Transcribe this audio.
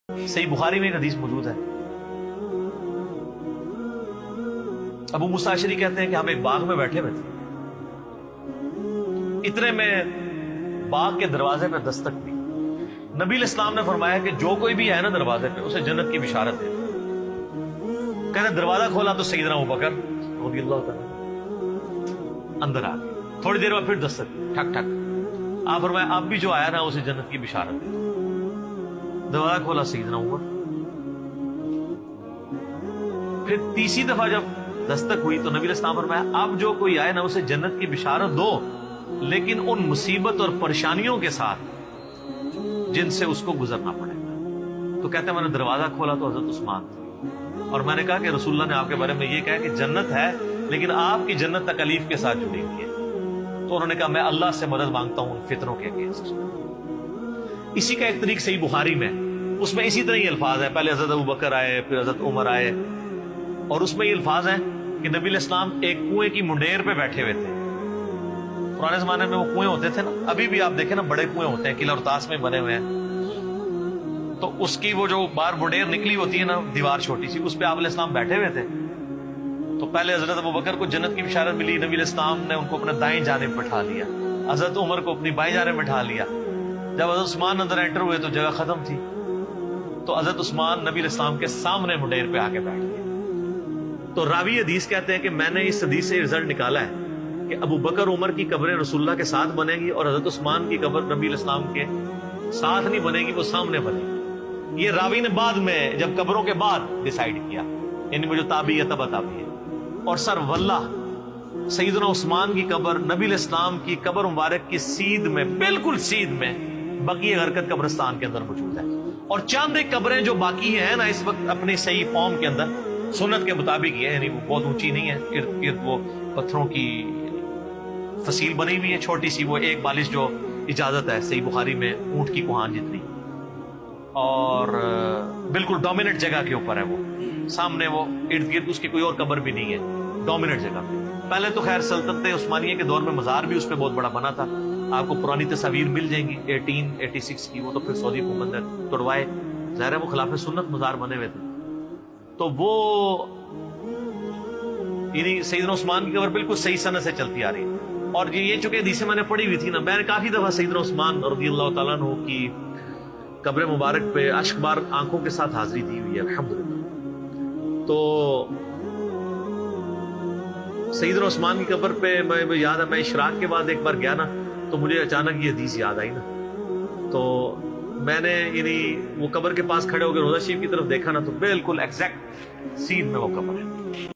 صحیح بخاری میں ایک حدیث موجود ہے، ابو موسیٰ اشعری کہتے ہیں کہ ہم ایک باغ میں بیٹھے ہوئے تھے، اتنے میں باغ کے دروازے پہ دستک دی۔ نبی علیہ السلام نے فرمایا کہ جو کوئی بھی ہے نا دروازے پہ اسے جنت کی بشارت دے۔ کہتے دروازہ کھولا تو سیدنا ابوبکر رضی اللہ تعالیٰ اندر آ گئے، تھوڑی دیر بعد پھر دستک ٹھک ٹھک، آپ فرمایا اب بھی جو آیا نا اسے جنت کی بشارت دے۔ دروازہ کھولا سیدنا عمر، پھر تیسری دفعہ جب دستک ہوئی تو نبی علیہ السلام فرمایا اب جو کوئی آئے نا اسے جنت کی بشارت دو، لیکن ان مصیبت اور پریشانیوں کے ساتھ جن سے اس کو گزرنا پڑے گا۔ تو کہتے ہیں میں نے دروازہ کھولا تو حضرت عثمان تھے، اور میں نے کہا کہ رسول اللہ نے آپ کے بارے میں یہ کہا کہ جنت ہے لیکن آپ کی جنت تکلیف کے ساتھ جڑی ہوئی ہے۔ تو انہوں نے کہا میں اللہ سے مدد مانگتا ہوں ان فتنوں کے اگینسٹ۔ اسی کا ایک طریق صحیح بخاری میں، اس میں اسی طرح یہ الفاظ ہیں، پہلے حضرت ابوبکر آئے پھر حضرت عمر آئے، اور اس میں یہ الفاظ ہیں کہ نبی علیہ السلام ایک کنویں کی منڈیر پہ بیٹھے ہوئے تھے۔ پرانے زمانے میں وہ کنویں ہوتے تھے نا، ابھی بھی آپ دیکھیں نا بڑے کنویں ہوتے ہیں، قلعہ اور طاس میں بنے ہوئے ہیں، تو اس کی وہ جو باہر منڈیر نکلی ہوتی ہے نا دیوار چھوٹی سی، اس پہ آپ علیہ السلام بیٹھے ہوئے تھے۔ تو پہلے حضرت ابوبکر کو جنت کی بشارت ملی، نبی علیہ السلام نے ان کو اپنے دائیں جانب بٹھا لیا، حضرت عمر کو اپنی بائیں جانب بٹھا لیا۔ جب حضرت عثمان اندر انٹر ہوئے تو جگہ ختم تھی، تو حضرت عثمان نبی علیہ السلام کے سامنے منڈیر پہ آ کے بیٹھ گئے۔ تو راوی حدیث کہتے ہیں کہ میں نے اس حدیث سے رزلٹ نکالا ہے کہ ابو بکر عمر کی قبریں رسول اللہ کے ساتھ بنے گی، اور حضرت عثمان کی قبر نبی علیہ السلام کے ساتھ نہیں بنے گی، وہ سامنے بنے گی۔ یہ راوی نے بعد میں جب قبروں کے بعد ڈیسائیڈ کیا، یعنی وہ جو تابعی ہے تبع تابعی ہے۔ اور سر واللہ سیدنا عثمان کی قبر نبی علیہ السلام کی قبر مبارک کی سیدھ میں، بالکل سیدھ میں بقیع غرقد قبرستان کے اندر موجود ہے۔ اور چاند ایک قبریں جو باقی ہیں نا اس وقت اپنی صحیح فارم کے اندر سنت کے مطابق یہ ہے، یعنی وہ بہت اونچی نہیں ہے، ارد گرد وہ پتھروں کی فصیل بنی ہوئی ہے چھوٹی سی، وہ ایک بالش جو اجازت ہے صحیح بخاری میں اونٹ کی کوہان جتنی، اور بالکل ڈومیننٹ جگہ کے اوپر ہے، وہ سامنے وہ ارد گرد اس کی کوئی اور قبر بھی نہیں ہے، ڈومیننٹ جگہ پہ۔ پہلے تو خیر سلطنت عثمانیہ کے دور میں مزار بھی اس پہ بہت بڑا بنا تھا، آپ کو پرانی تصاویر مل جائیں گی 1886 کی، وہ تو پھر سعودی حکومت نے توڑوائے، ظاہر ہے وہ خلاف سنت مزار بنے ہوئے تھے۔ تو وہ یعنی سیدنا عثمان کی قبر بالکل صحیح سنت سے چلتی آ رہی ہے۔ اور یہ چونکہ حدیثیں میں نے پڑھی ہوئی تھی نا، میں نے کافی دفعہ سیدنا عثمان رضی اللہ تعالیٰ عنہ کی قبر مبارک پہ اشک بار آنکھوں کے ساتھ حاضری دی ہوئی ہے الحمدللہ۔ تو سیدنا عثمان کی قبر پہ میں یاد ہے، میں اشراق کے بعد ایک بار گیا نا تو مجھے اچانک یہ حدیث یاد آئی نا، تو میں نے یعنی وہ قبر کے پاس کھڑے ہو کے روضہ شریف کی طرف دیکھا نا تو بالکل ایگزیکٹ سیدھ میں وہ قبر ہے۔